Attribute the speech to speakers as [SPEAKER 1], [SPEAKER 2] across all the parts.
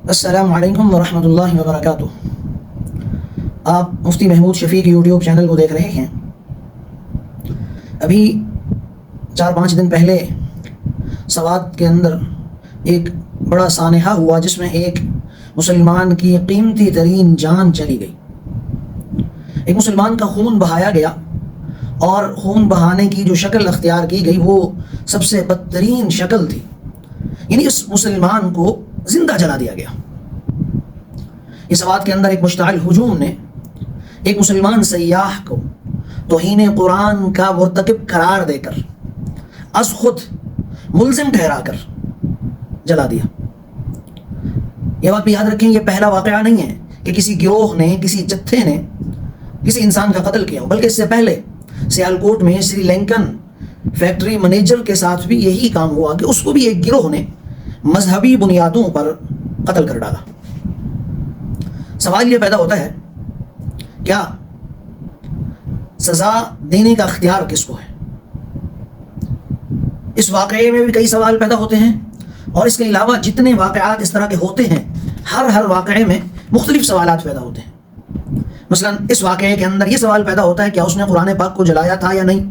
[SPEAKER 1] السلام علیکم ورحمۃ اللہ وبرکاتہ۔ آپ مفتی محمود شفیق یوٹیوب چینل کو دیکھ رہے ہیں۔ ابھی 4-5 دن پہلے سوات کے اندر ایک بڑا سانحہ ہوا جس میں ایک مسلمان کی قیمتی ترین جان چلی گئی۔ ایک مسلمان کا خون بہایا گیا اور خون بہانے کی جو شکل اختیار کی گئی وہ سب سے بدترین شکل تھی، یعنی اس مسلمان کو زندہ جلا دیا گیا۔ اس سوات کے اندر ایک مشتعل ہجوم نے ایک مسلمان سیاح کو توہین قرآن کا مرتکب قرار دے کر از خود ملزم ٹھہرا کر جلا دیا۔ یہ بات بھی یاد رکھیں، یہ پہلا واقعہ نہیں ہے کہ کسی گروہ نے، کسی جتھے نے کسی انسان کا قتل کیا ہو، بلکہ اس سے پہلے سیالکوٹ میں سری لنکن فیکٹری منیجر کے ساتھ بھی یہی کام ہوا کہ اس کو بھی ایک گروہ نے مذہبی بنیادوں پر قتل کر ڈالا۔ سوال یہ پیدا ہوتا ہے، کیا سزا دینے کا اختیار کس کو ہے؟ اس واقعے میں بھی کئی سوال پیدا ہوتے ہیں، اور اس کے علاوہ جتنے واقعات اس طرح کے ہوتے ہیں ہر واقعے میں مختلف سوالات پیدا ہوتے ہیں۔ مثلا اس واقعے کے اندر یہ سوال پیدا ہوتا ہے، کیا اس نے قرآن پاک کو جلایا تھا یا نہیں؟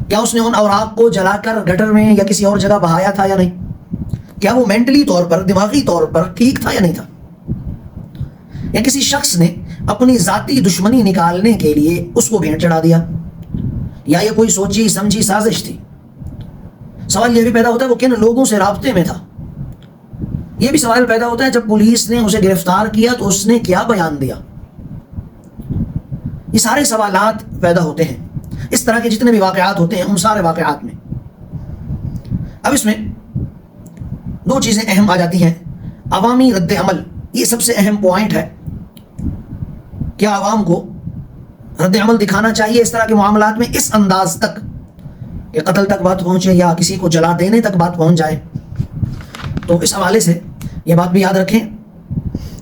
[SPEAKER 1] کیا اس نے ان اوراق کو جلا کر گٹر میں یا کسی اور جگہ بہایا تھا یا نہیں؟ کیا وہ مینٹلی طور پر، دماغی طور پر ٹھیک تھا یا نہیں تھا؟ یا کسی شخص نے اپنی ذاتی دشمنی نکالنے کے لیے اس کو بھینٹ چڑھا دیا، یا یہ کوئی سوچی سمجھی سازش تھی؟ سوال یہ بھی پیدا ہوتا ہے وہ کن لوگوں سے رابطے میں تھا؟ یہ بھی سوال پیدا ہوتا ہے جب پولیس نے اسے گرفتار کیا تو اس نے کیا بیان دیا؟ یہ سارے سوالات پیدا ہوتے ہیں اس طرح کے جتنے بھی واقعات ہوتے ہیں ان سارے واقعات میں۔ اب اس میں دو چیزیں اہم آ جاتی ہیں۔ عوامی رد عمل، یہ سب سے اہم پوائنٹ ہے۔ کیا عوام کو رد عمل دکھانا چاہیے اس طرح کے معاملات میں اس انداز تک کہ قتل تک بات پہنچے یا کسی کو جلا دینے تک بات پہنچ جائے؟ تو اس حوالے سے یہ بات بھی یاد رکھیں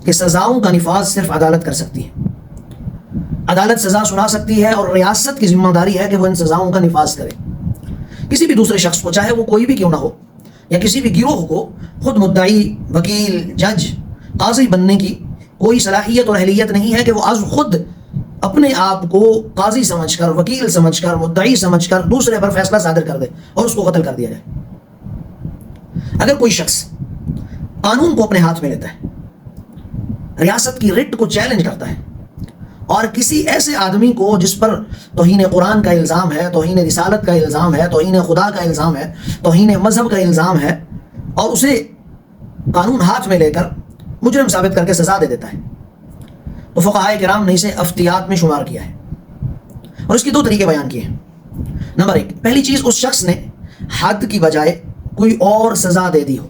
[SPEAKER 1] کہ سزاؤں کا نفاذ صرف عدالت کر سکتی ہے۔ عدالت سزا سنا سکتی ہے اور ریاست کی ذمہ داری ہے کہ وہ ان سزاؤں کا نفاذ کرے۔ کسی بھی دوسرے شخص کو، چاہے وہ کوئی بھی کیوں نہ ہو، یا کسی بھی گروہ کو خود مدعی، وکیل، جج، قاضی بننے کی کوئی صلاحیت اور اہلیت نہیں ہے کہ وہ از خود اپنے آپ کو قاضی سمجھ کر، وکیل سمجھ کر، مدعی سمجھ کر دوسرے پر فیصلہ صادر کر دے اور اس کو قتل کر دیا جائے۔ اگر کوئی شخص قانون کو اپنے ہاتھ میں لیتا ہے، ریاست کی رٹ کو چیلنج کرتا ہے، اور کسی ایسے آدمی کو جس پر توہین قرآن کا الزام ہے، توہین رسالت کا الزام ہے، توہین خدا کا الزام ہے، توہین مذہب کا الزام ہے، اور اسے قانون ہاتھ میں لے کر مجرم ثابت کر کے سزا دے دیتا ہے، تو فقہائے کرام نے اسے افتیات میں شمار کیا ہے، اور اس کے 2 طریقے بیان کیے ہیں۔ نمبر 1، پہلی چیز، اس شخص نے حد کی بجائے کوئی اور سزا دے دی ہو،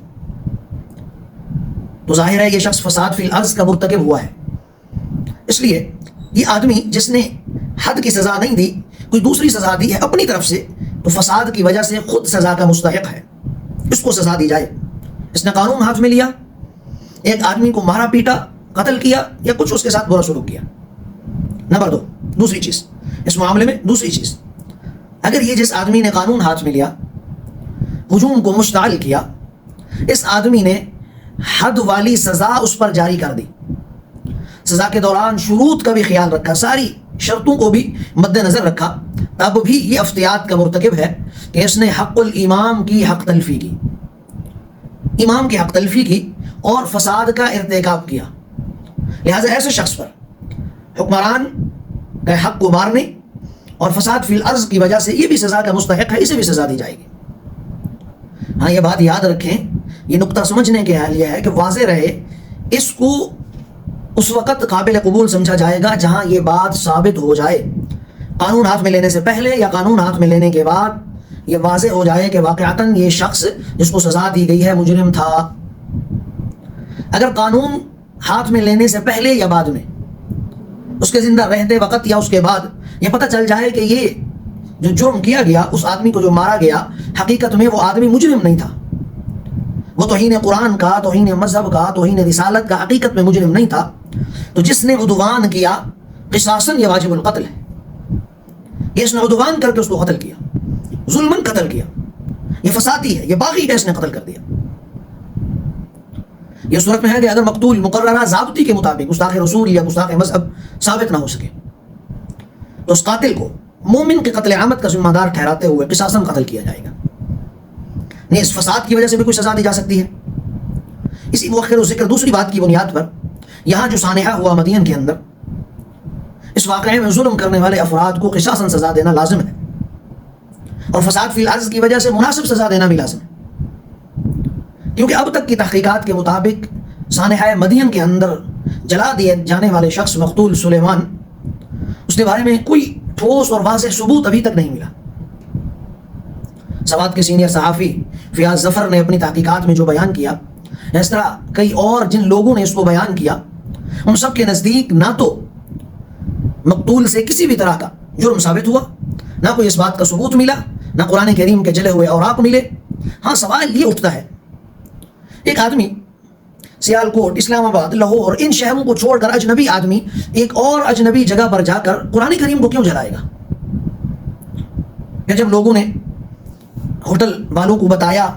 [SPEAKER 1] تو ظاہر ہے یہ شخص فساد فی الارض کا مرتکب ہوا ہے۔ اس لیے یہ آدمی جس نے حد کی سزا نہیں دی، کوئی دوسری سزا دی ہے اپنی طرف سے، تو فساد کی وجہ سے خود سزا کا مستحق ہے، اس کو سزا دی جائے۔ اس نے قانون ہاتھ میں لیا، ایک آدمی کو مارا پیٹا، قتل کیا، یا کچھ اس کے ساتھ برا سلوک کیا۔ نمبر 2، دوسری چیز اس معاملے میں، دوسری چیز، اگر یہ جس آدمی نے قانون ہاتھ میں لیا، ہجوم کو مشتعل کیا، اس آدمی نے حد والی سزا اس پر جاری کر دی، سزا کے دوران شروط کا بھی خیال رکھا، ساری شرطوں کو بھی مد نظر رکھا، تب بھی یہ افتیات کا مرتکب ہے کہ اس نے حق الامام کی حق تلفی کی، امام کی حق تلفی کی اور فساد کا ارتکاب کیا۔ لہٰذا ایسے شخص پر حکمران کا حق کو مارنے اور فساد فی الارض کی وجہ سے یہ بھی سزا کا مستحق ہے، اسے بھی سزا دی جائے گی۔ ہاں، یہ بات یاد رکھیں، یہ نقطہ سمجھنے کے حال یہ ہے کہ واضح رہے، اس کو اس وقت قابل قبول سمجھا جائے گا جہاں یہ بات ثابت ہو جائے، قانون ہاتھ میں لینے سے پہلے یا قانون ہاتھ میں لینے کے بعد یہ واضح ہو جائے کہ واقعتاً یہ شخص جس کو سزا دی گئی ہے مجرم تھا۔ اگر قانون ہاتھ میں لینے سے پہلے یا بعد میں، اس کے زندہ رہتے وقت یا اس کے بعد یہ پتہ چل جائے کہ یہ جو جرم کیا گیا، اس آدمی کو جو مارا گیا، حقیقت میں وہ آدمی مجرم نہیں تھا، وہ توہین قرآن کا، توہین مذہب کا، توہین رسالت کا حقیقت میں مجرم نہیں تھا، تو جس نے عدوان کیا قصاصاً یہ واجب القتل ہے۔ یہ اس نے عدوان کر کے اس کو قتل کیا، ظلماً قتل کیا، یہ فسادی ہے، یہ باغی ہے، اس نے قتل کر دیا۔ یہ صورت میں ہے کہ اگر مقتول مقررہ ضابطی کے مطابق گستاخ رسول یا گستاخ مذہب ثابت نہ ہو سکے تو اس قاتل کو مومن کے قتل عامد کا ذمہ دار ٹھہراتے ہوئے قصاصاً قتل کیا جائے گا. نہیں اس فساد کی وجہ سے بھی کوئی سزا دی جا سکتی ہے. اسی مؤخر ذکر دوسری بات کی بنیاد پر یہاں جو سانحہ ہوا مدین کے اندر، اس واقعے میں ظلم کرنے والے افراد کو قصاصاً سزا دینا لازم ہے، اور فساد فی الارض کی وجہ سے مناسب سزا دینا بھی لازم ہے. کیونکہ اب تک کی تحقیقات کے مطابق سانحہ مدین کے اندر جلا دیے جانے والے شخص مقتول سلیمان، اس کے بارے میں کوئی ٹھوس اور واضح ثبوت ابھی تک نہیں ملا. سوات کے سینئر صحافی فیاض ظفر نے اپنی تحقیقات میں جو بیان کیا، اس طرح کئی اور جن لوگوں نے اس کو بیان کیا، ان سب کے نزدیک نہ تو مقتول سے کسی بھی طرح کا جرم ثابت ہوا، نہ کوئی اس بات کا ثبوت ملا، نہ قرآن کریم کے جلے ہوئے اوراق ملے. ہاں سوال یہ اٹھتا ہے، ایک آدمی سیالکوٹ، اسلام آباد، لاہور، ان شہروں کو چھوڑ کر اجنبی آدمی ایک اور اجنبی جگہ پر جا کر قرآن کریم کو کیوں جلائے گا؟ کہ جب لوگوں نے ہوٹل والوں کو بتایا،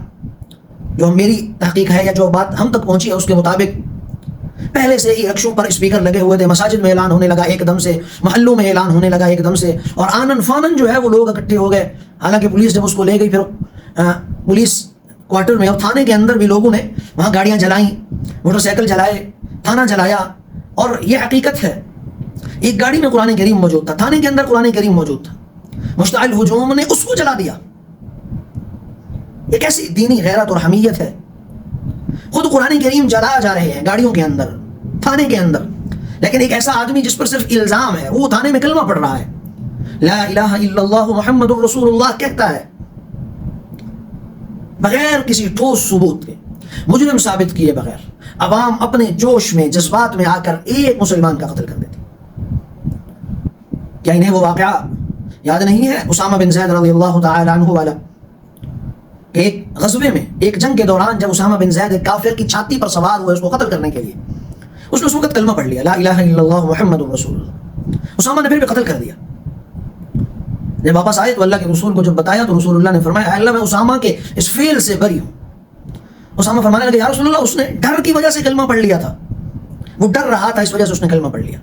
[SPEAKER 1] جو میری تحقیق ہے یا جو بات ہم تک پہنچی ہے اس کے مطابق پہلے سے ہی رکشوں پر اسپیکر لگے ہوئے تھے، مساجد میں اعلان ہونے لگا ایک دم سے، محلوں میں اعلان ہونے لگا ایک دم سے، اور آنن فانن جو ہے وہ لوگ اکٹھے ہو گئے. حالانکہ پولیس جب اس کو لے گئی، پھر پولیس کوارٹر میں اور تھانے کے اندر بھی لوگوں نے وہاں گاڑیاں جلائیں، موٹر سائیکل جلائے، تھانہ جلایا. اور یہ حقیقت ہے، ایک گاڑی میں قرآن کریم موجود تھا، تھانے کے اندر قرآن کریم موجود تھا، مشتعل ہجوم نے اس کو جلا دیا. یہ کیسی دینی غیرت اور حمیت ہے؟ خود قرآن کریم جلایا جا رہے ہیں گاڑیوں کے اندر، تھانے کے اندر، لیکن ایک ایسا آدمی جس پر صرف الزام ہے، وہ تھانے میں کلمہ پڑھ رہا ہے، لا الہ الا اللہ محمد الرسول اللہ کہتا ہے، بغیر کسی ٹھوس ثبوت کے، مجرم ثابت کیے بغیر عوام اپنے جوش میں جذبات میں آ کر ایک مسلمان کا قتل کر دیتی. کیا انہیں وہ واقعہ یاد نہیں ہے اسامہ بن زید رضی اللہ تعالی عنہ والا؟ کہ ایک غزوے میں، ایک جنگ کے دوران، جب اسامہ بن زید ایک کافر کی چھاتی پر سوار ہوئے اس کو قتل کرنے کے لیے، اس نے اس وقت کلمہ پڑھ لیا، لا الہ الا اللہ محمد الرسول اللہ. اسامہ نے پھر بھی قتل کر دیا. جب واپس آئے تو اللہ کے رسول کو جب بتایا تو رسول اللہ نے فرمایا، اے اللہ میں اسامہ کے اس فعل سے بری ہوں. اسامہ فرمانے لگے، یا رسول اللہ اس نے ڈر کی وجہ سے کلمہ پڑھ لیا تھا، وہ ڈر رہا تھا اس وجہ سے اس نے کلمہ پڑھ لیا.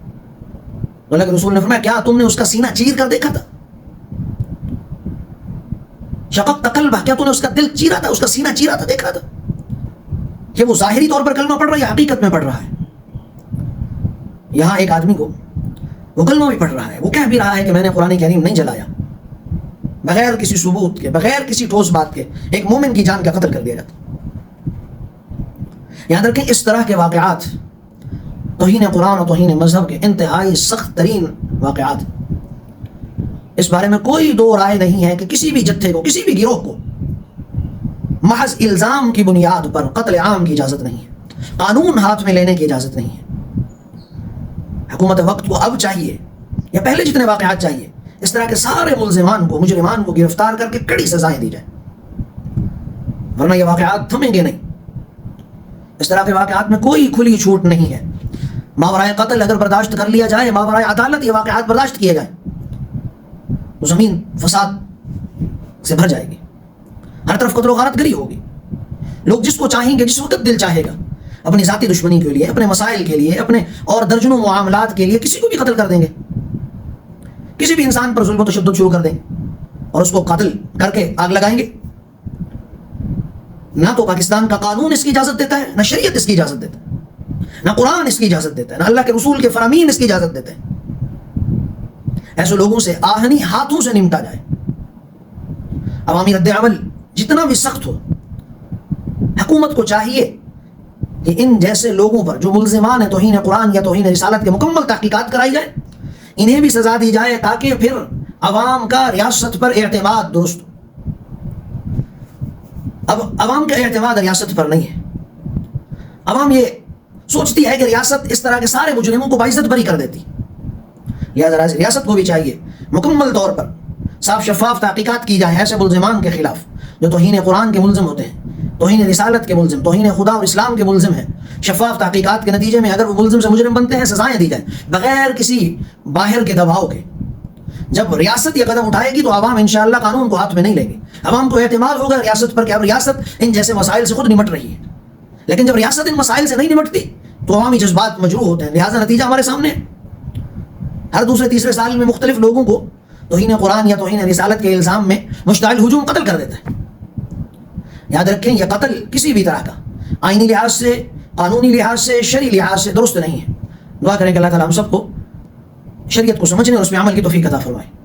[SPEAKER 1] تو اللہ کے رسول نے فرمایا، کیا تم نے اس کا سینہ چیر کر دیکھا تھا؟ شققت قلبہ، کیا تم نے اس کا دل چیرا تھا، اس کا سینہ چیرا تھا، دیکھا تھا کہ وہ ظاہری طور پر کلمہ پڑھ رہا ہے یا حقیقت میں پڑھ رہا ہے؟ یہاں ایک آدمی کو وہ کلمہ بھی پڑھ رہا ہے، وہ کہہ بھی رہا ہے کہ میں نے قرآن کریم نہیں جلایا، بغیر کسی ثبوت کے، بغیر کسی ٹھوس بات کے ایک مومن کی جان کا قتل کر دیا جاتا. یاد رکھیں اس طرح کے واقعات توہین قرآن اور توہین مذہب کے انتہائی سخت ترین واقعات. اس بارے میں کوئی دو رائے نہیں ہے کہ کسی بھی جتھے کو، کسی بھی گروہ کو محض الزام کی بنیاد پر قتل عام کی اجازت نہیں ہے، قانون ہاتھ میں لینے کی اجازت نہیں ہے. حکومت وقت کو اب چاہیے، یا پہلے جتنے واقعات چاہیے، اس طرح کے سارے ملزمان کو، مجرمان کو گرفتار کر کے کڑی سزائیں دی جائیں، ورنہ یہ واقعات تھمیں گے نہیں. اس طرح کے واقعات میں کوئی کھلی چھوٹ نہیں ہے. ماورائے قتل اگر برداشت کر لیا جائے، ماورائے عدالت یہ واقعات برداشت کیے جائیں تو زمین فساد سے بھر جائے گی، ہر طرف قتل و غارت گری ہوگی. لوگ جس کو چاہیں گے، جس وقت دل چاہے گا، اپنی ذاتی دشمنی کے لیے، اپنے مسائل کے لیے، اپنے اور درجنوں معاملات کے لیے کسی کو بھی قتل کر دیں گے، کسی بھی انسان پر ظلم و تشدد شروع کر دیں گے اور اس کو قتل کر کے آگ لگائیں گے. نہ تو پاکستان کا قانون اس کی اجازت دیتا ہے، نہ شریعت اس کی اجازت دیتا ہے، نہ قرآن اس کی اجازت دیتا ہے، نہ اللہ کے رسول کے فرامین اس کی اجازت دیتے ہیں. ایسے لوگوں سے آہنی ہاتھوں سے نمٹا جائے. عوامی رد عمل جتنا بھی سخت ہو، حکومت کو چاہیے کہ ان جیسے لوگوں پر جو ملزمان ہیں توہین قرآن یا توہین رسالت کے، مکمل تحقیقات کرائی جائے، انہیں بھی سزا دی جائے تاکہ پھر عوام کا ریاست پر اعتماد درست ہو. اب عوام کا اعتماد ریاست پر نہیں ہے. عوام یہ سوچتی ہے کہ ریاست اس طرح کے سارے مجرموں کو باعزت بری کر دیتی. لہذا ریاست کو بھی چاہیے مکمل طور پر صاف شفاف تحقیقات کی جائے ایسے ملزمان کے خلاف جو توہین قرآن کے ملزم ہوتے ہیں، توہین رسالت کے ملزم، توہین خدا اور اسلام کے ملزم ہیں. شفاف تحقیقات کے نتیجے میں اگر وہ ملزم سے مجرم بنتے ہیں، سزائیں دی جائیں بغیر کسی باہر کے دباؤ کے. جب ریاست یہ قدم اٹھائے گی تو عوام انشاءاللہ قانون کو ہاتھ میں نہیں لیں گے. عوام کو اعتماد ہوگا ریاست پر کہ اب ریاست ان جیسے مسائل سے خود نمٹ رہی ہے. لیکن جب ریاست ان مسائل سے نہیں نمٹتی تو عوامی جذبات مجروح ہوتے ہیں. لہٰذا نتیجہ ہمارے سامنے ہے. ہر دوسرے تیسرے سال میں مختلف لوگوں کو توہین قرآن یا توہین رسالت کے الزام میں مشتعل ہجوم قتل کر دیتا ہے. یاد رکھیں یہ قتل کسی بھی طرح کا آئینی لحاظ سے، قانونی لحاظ سے، شرعی لحاظ سے درست نہیں ہے. دعا کریں کہ اللہ تعالیٰ ہم سب کو شریعت کو سمجھنے اور اس میں عمل کی توفیق عطا فرمائے.